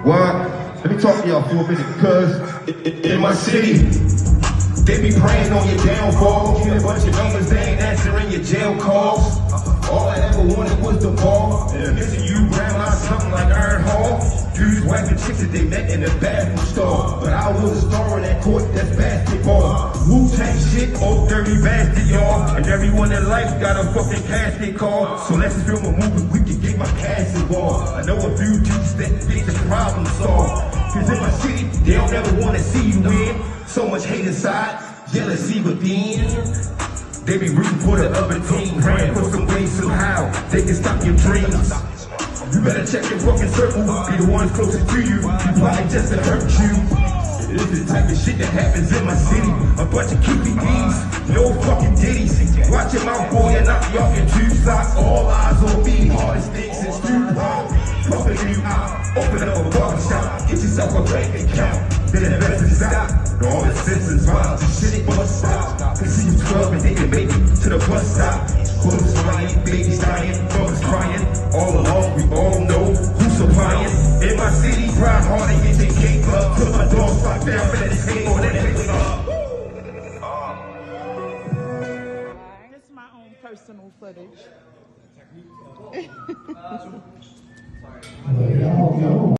What? Let me talk to y'all for a minute, cuz in my city, they be praying on your downfall. Get a bunch of numbers, they ain't answering your jail calls. All I ever wanted was the ball. Missing you, grandma, something like Iron Hall. Dudes whacking chicks that they met in the bathroom stall. But I was a star in that court, that's basketball. Wu-Tang shit, old dirty bastard, y'all. And everyone in life got a fucking casket call. So let's film a movie, we can get my cash involved. I know a few dudes that think the problem solved. Cause in my city, they don't ever wanna see you win. So much hate inside, jealousy within. They be rooting for the other team, praying for some way somehow they can stop your dreams. You better check your fucking circle, be the ones closest to you, plotting just to hurt you. This is the type of shit that happens in my city. A bunch of QPDs, no fucking ditties. Watch your mouth, boy, and knock you off your two socks. All eyes on me, hardest things since you pumping you out. Open up a barber shop, get yourself a bank account. Then invest in stock. All the citizens violence, shit it must stop. Cause you 12 and they can make it to the bus stop. Clothes flying, babies dying, brothers crying. All along, we all know who's supplying. In my city, grind hard and get their cake up. Till my dogs lock down for that hang on that cake up. This is my own personal footage.